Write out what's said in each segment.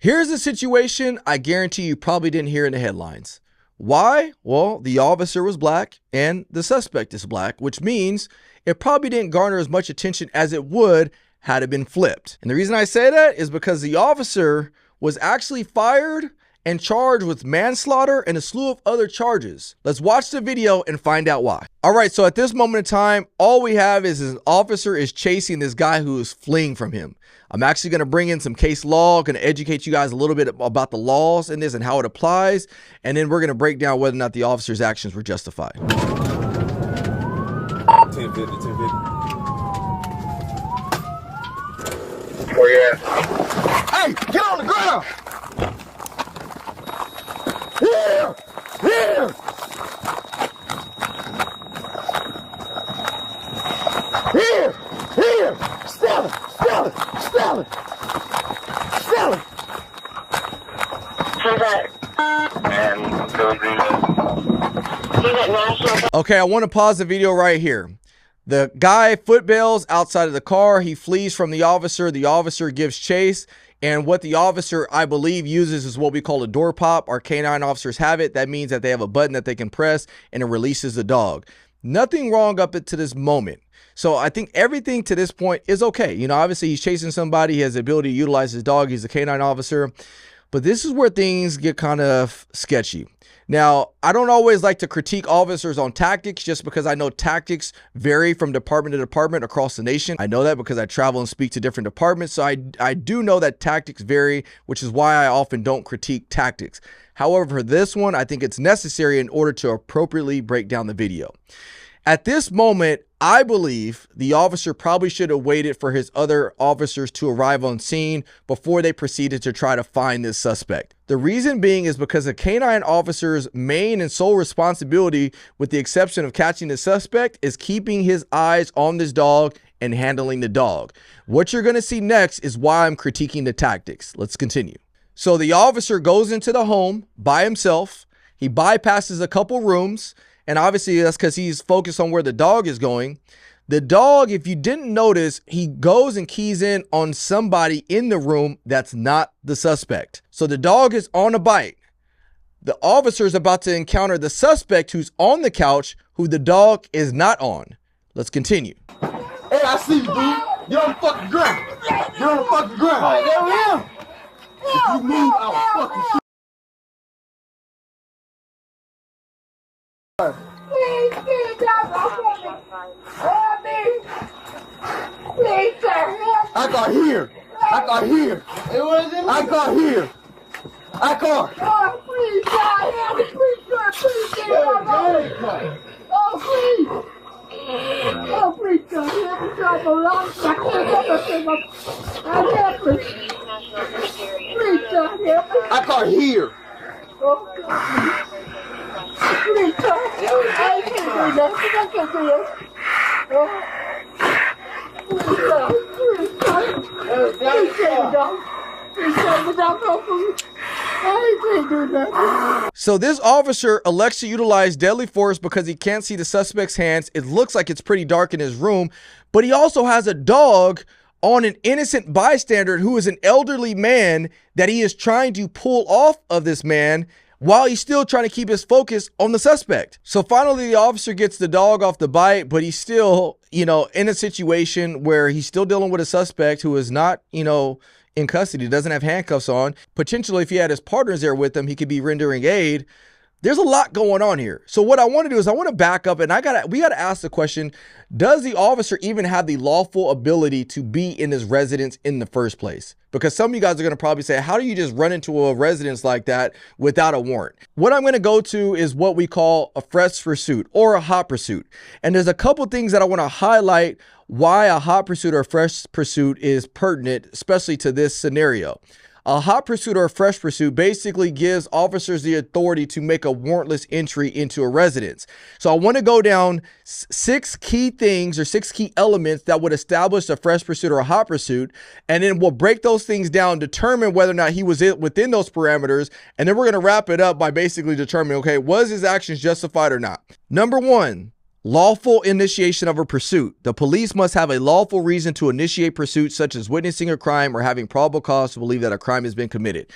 Here's a situation I guarantee you probably didn't hear in the headlines. Why? Well, the officer was black and the suspect is black, which means it probably didn't garner as much attention as it would had it been flipped. And the reason I say that is because the officer was actually fired and charged with manslaughter and a slew of other charges. Let's watch the video and find out why. All right, so at this moment in time, all we have is an officer is chasing this guy who is fleeing from him. I'm actually going to bring in some case law, going to educate you guys a little bit about the laws in this and how it applies, and then we're going to break down whether or not the officer's actions were justified. 1050, 1050. Where you at? Hey, get on the ground! Here! Here! Here! Here! Sell it! Sell it! Sell it! Sell it! Okay, I want to pause the video right here. The guy footbails outside of the car. He flees from the officer. The officer gives chase. And what the officer, I believe, uses is what we call a door pop. Our canine officers have it. That means that they have a button that they can press and it releases the dog. Nothing wrong up to this moment. So I think everything to this point is okay. You know, obviously he's chasing somebody. He has the ability to utilize his dog. He's a canine officer. But this is where things get kind of sketchy. Now, I don't always like to critique officers on tactics just because I know tactics vary from department to department across the nation. I know that because I travel and speak to different departments. So I do know that tactics vary, which is why I often don't critique tactics. However, for this one, I think it's necessary in order to appropriately break down the video. At this moment, I believe the officer probably should have waited for his other officers to arrive on scene before they proceeded to try to find this suspect. The reason being is because a canine officer's main and sole responsibility, with the exception of catching the suspect, is keeping his eyes on this dog and handling the dog. What you're going to see next is why I'm critiquing the tactics. Let's continue. So the officer goes into the home by himself. He bypasses a couple rooms. And obviously that's because he's focused on where the dog is going. The dog, if you didn't notice, he goes and keys in on somebody in the room that's not the suspect. So the dog is on a bite. The officer is about to encounter the suspect who's on the couch, who the dog is not on. Let's continue. Hey, I see you, dude. Get on the fucking ground. Get on the fucking ground. Right, there we are. If you move, I'll fucking shoot. Please, please, help me. Please, sir, help me. I got here. I got here. I got here. I got. Oh, please, God, help me. Please, sir, please, help me. Oh, please. Oh, please, God, help me. Drop a lot. I can't help myself. Help me. Please, God, help me. I got here. Oh, God. Please, sir. I can't do nothing. I can't do it. Oh. Please, God. Please, God. Please, save the dog. Please, save the dog. Oh, please. I can't do nothing. So this officer elects to utilize deadly force because he can't see the suspect's hands. It looks like it's pretty dark in his room, but he also has a dog on an innocent bystander who is an elderly man that he is trying to pull off of this man while he's still trying to keep his focus on the suspect. So finally, the officer gets the dog off the bite, but he's still, in a situation where he's still dealing with a suspect who is not, in custody, doesn't have handcuffs on. Potentially, if he had his partners there with him, he could be rendering aid. There's a lot going on here. So what I want to do is I want to back up and we got to ask the question, does the officer even have the lawful ability to be in his residence in the first place? Because some of you guys are going to probably say, how do you just run into a residence like that without a warrant? What I'm going to go to is what we call a fresh pursuit or a hot pursuit. And there's a couple things that I want to highlight why a hot pursuit or a fresh pursuit is pertinent, especially to this scenario. A hot pursuit or a fresh pursuit basically gives officers the authority to make a warrantless entry into a residence. So I want to go down 6 key things or 6 key elements that would establish a fresh pursuit or a hot pursuit. And then we'll break those things down, determine whether or not he was within those parameters. And then we're going to wrap it up by basically determining, okay, was his actions justified or not? Number 1, Lawful initiation of a pursuit. The police must have a lawful reason to initiate pursuit, such as witnessing a crime or having probable cause to believe that a crime has been committed.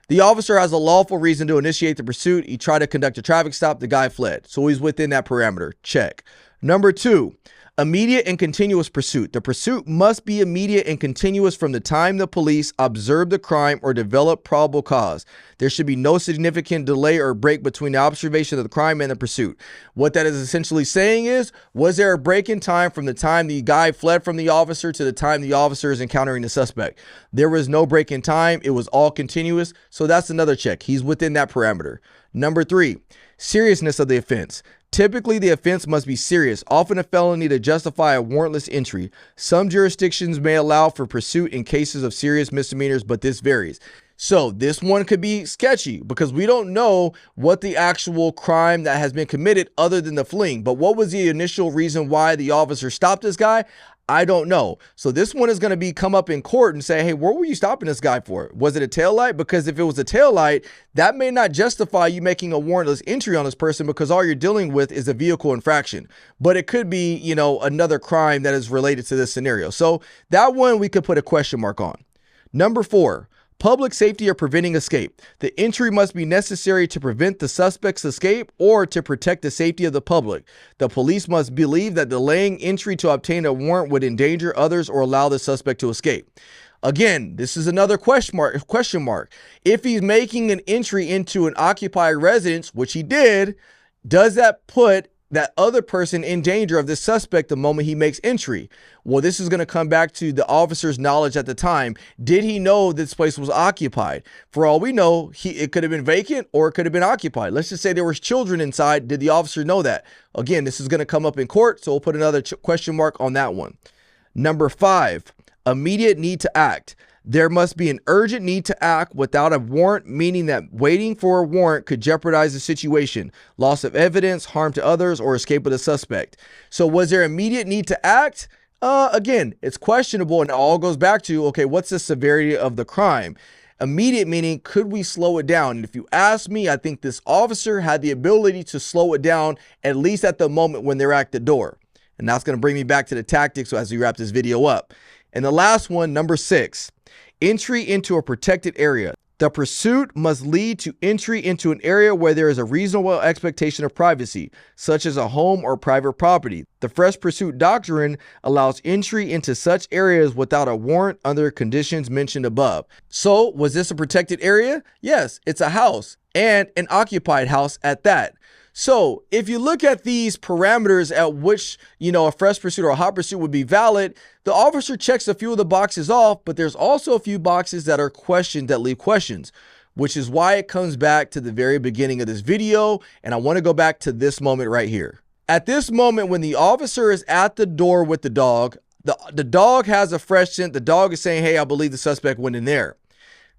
The officer has a lawful reason to initiate the pursuit. He tried to conduct a traffic stop. The guy fled. So he's within that parameter. Check. Number 2, immediate and continuous pursuit. The pursuit must be immediate and continuous from the time the police observe the crime or develop probable cause. There should be no significant delay or break between the observation of the crime and the pursuit. What that is essentially saying is, was there a break in time from the time the guy fled from the officer to the time the officer is encountering the suspect? There was no break in time. It was all continuous. So that's another check. He's within that parameter. Number 3, seriousness of the offense. Typically, the offense must be serious, often a felony, to justify a warrantless entry. Some jurisdictions may allow for pursuit in cases of serious misdemeanors, but this varies. So this one could be sketchy because we don't know what the actual crime that has been committed other than the fleeing. But what was the initial reason why the officer stopped this guy? I don't know. So this one is going to come up in court and say, hey, what were you stopping this guy for? Was it a taillight? Because if it was a taillight, that may not justify you making a warrantless entry on this person because all you're dealing with is a vehicle infraction. But it could be, you know, another crime that is related to this scenario. So that one we could put a question mark on. Number 4, public safety or preventing escape. The entry must be necessary to prevent the suspect's escape or to protect the safety of the public. The police must believe that delaying entry to obtain a warrant would endanger others or allow the suspect to escape. Again, this is another question mark. If he's making an entry into an occupied residence, which he did, does that put that other person in danger of this suspect the moment he makes entry? Well, this is going to come back to the officer's knowledge at the time. Did he know this place was occupied? For all we know, it could have been vacant or it could have been occupied. Let's just say there was children inside. Did the officer know that? Again, this is going to come up in court, so we'll put another question mark on that one. Number 5, immediate need to act. There must be an urgent need to act without a warrant, meaning that waiting for a warrant could jeopardize the situation, loss of evidence, harm to others, or escape of the suspect. So was there immediate need to act? Again, it's questionable, and it all goes back to, okay, what's the severity of the crime? Immediate meaning, could we slow it down? And if you ask me, I think this officer had the ability to slow it down, at least at the moment when they're at the door. And that's going to bring me back to the tactics as we wrap this video up. And the last one, number 6. Entry into a protected area. The pursuit must lead to entry into an area where there is a reasonable expectation of privacy, such as a home or private property. The fresh pursuit doctrine allows entry into such areas without a warrant under conditions mentioned above. So, was this a protected area? Yes, it's a house, and an occupied house at that. So if you look at these parameters at which, you know, a fresh pursuit or a hot pursuit would be valid, the officer checks a few of the boxes off, but there's also a few boxes that are questioned that leave questions, which is why it comes back to the very beginning of this video. And I want to go back to this moment right here. At this moment, when the officer is at the door with the dog, the dog has a fresh scent. The dog is saying, hey, I believe the suspect went in there.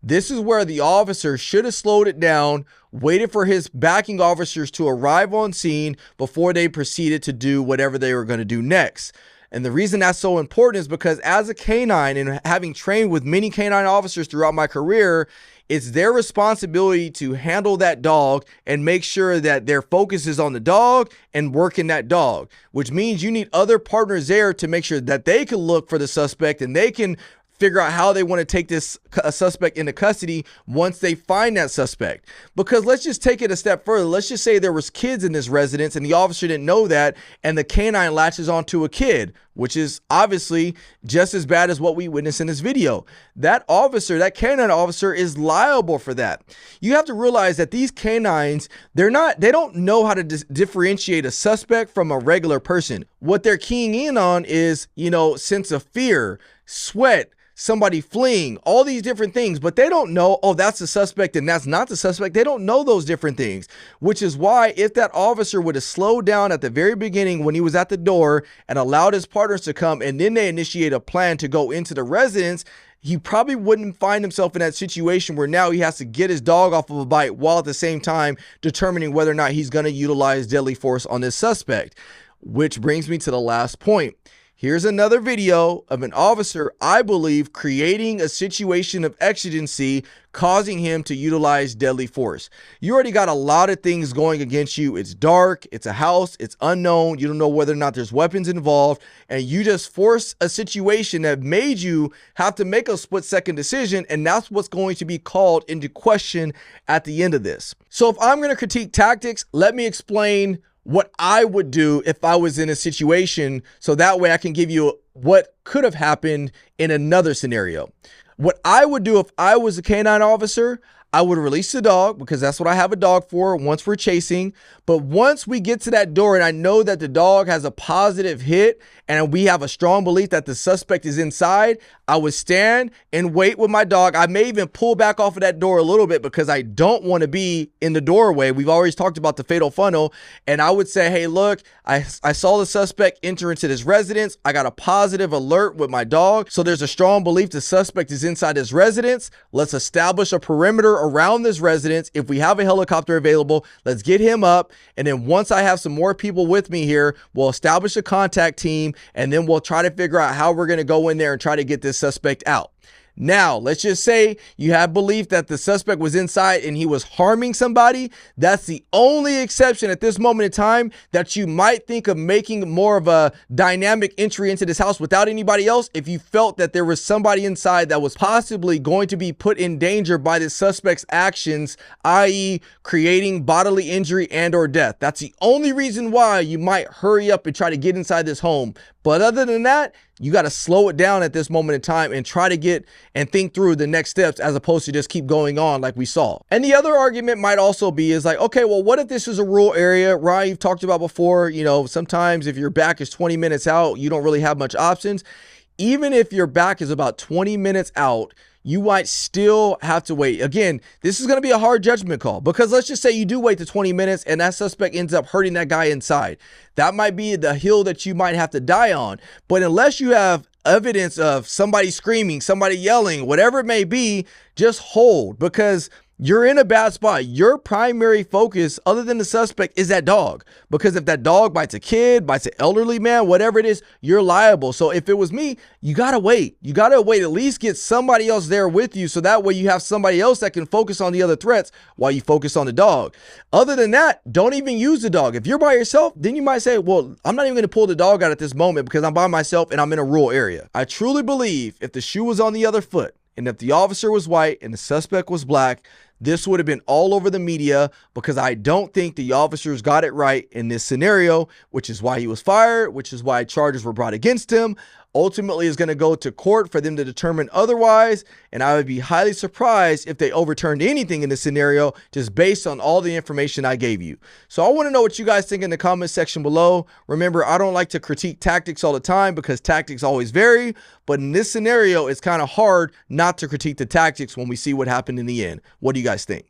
This is where the officer should have slowed it down, waited for his backing officers to arrive on scene before they proceeded to do whatever they were going to do next. And the reason that's so important is because as a canine and having trained with many canine officers throughout my career, it's their responsibility to handle that dog and make sure that their focus is on the dog and working that dog, which means you need other partners there to make sure that they can look for the suspect and they can figure out how they want to take this suspect into custody once they find that suspect. Because let's just take it a step further. Let's just say there was kids in this residence and the officer didn't know that, and the canine latches onto a kid, which is obviously just as bad as what we witnessed in this video. That officer, that canine officer, is liable for that. You have to realize that these canines, they don't know how to differentiate a suspect from a regular person. What they're keying in on is, you know, sense of fear, sweat, somebody fleeing, all these different things, but they don't know, oh, that's the suspect and that's not the suspect. They don't know those different things, which is why if that officer would have slowed down at the very beginning when he was at the door and allowed his partners to come and then they initiate a plan to go into the residence, he probably wouldn't find himself in that situation where now he has to get his dog off of a bite while at the same time determining whether or not he's going to utilize deadly force on this suspect. Which brings me to the last point. Here's another video of an officer, I believe, creating a situation of exigency, causing him to utilize deadly force. You already got a lot of things going against you. It's dark, it's a house, it's unknown, you don't know whether or not there's weapons involved, and you just force a situation that made you have to make a split-second decision, and that's what's going to be called into question at the end of this. So if I'm going to critique tactics, let me explain what I would do if I was in a situation, so that way I can give you what could have happened in another scenario. What I would do if I was a canine officer, I would release the dog, because that's what I have a dog for once we're chasing. But once we get to that door and I know that the dog has a positive hit and we have a strong belief that the suspect is inside, I would stand and wait with my dog. I may even pull back off of that door a little bit because I don't want to be in the doorway. We've always talked about the fatal funnel. And I would say, hey, look, I saw the suspect enter into this residence. I got a positive alert with my dog. So there's a strong belief the suspect is inside this residence. Let's establish a perimeter around this residence. If we have a helicopter available, let's get him up. And then once I have some more people with me here, we'll establish a contact team, and then we'll try to figure out how we're going to go in there and try to get this suspect out. Now, let's just say you have belief that the suspect was inside and he was harming somebody. That's the only exception at this moment in time that you might think of making more of a dynamic entry into this house without anybody else. If you felt that there was somebody inside that was possibly going to be put in danger by the suspect's actions, i.e. creating bodily injury and or death. That's the only reason why you might hurry up and try to get inside this home. But other than that, you got to slow it down at this moment in time and try to get and think through the next steps, as opposed to just keep going on like we saw. And the other argument might also be is like, okay, well, what if this is a rural area? Ryan, you've talked about before, you know, sometimes if your back is 20 minutes out, you don't really have much options. Even if your back is about 20 minutes out, you might still have to wait. Again, this is going to be a hard judgment call, because let's just say you do wait the 20 minutes and that suspect ends up hurting that guy inside. That might be the hill that you might have to die on. But unless you have evidence of somebody screaming, somebody yelling, whatever it may be, just hold, because you're in a bad spot. Your primary focus, other than the suspect, is that dog. Because if that dog bites a kid, bites an elderly man, whatever it is, you're liable. So if it was me, you got to wait. You got to wait, at least get somebody else there with you. So that way you have somebody else that can focus on the other threats while you focus on the dog. Other than that, don't even use the dog. If you're by yourself, then you might say, well, I'm not even going to pull the dog out at this moment because I'm by myself and I'm in a rural area. I truly believe if the shoe was on the other foot, and if the officer was white and the suspect was black, this would have been all over the media, because I don't think the officers got it right in this scenario, which is why he was fired, which is why charges were brought against him. Ultimately is going to go to court for them to determine otherwise, and I would be highly surprised if they overturned anything in this scenario just based on all the information I gave you. So I want to know what you guys think in the comment section below. Remember, I don't like to critique tactics all the time because tactics always vary, but in this scenario, it's kind of hard not to critique the tactics when we see what happened in the end. What do you guys think?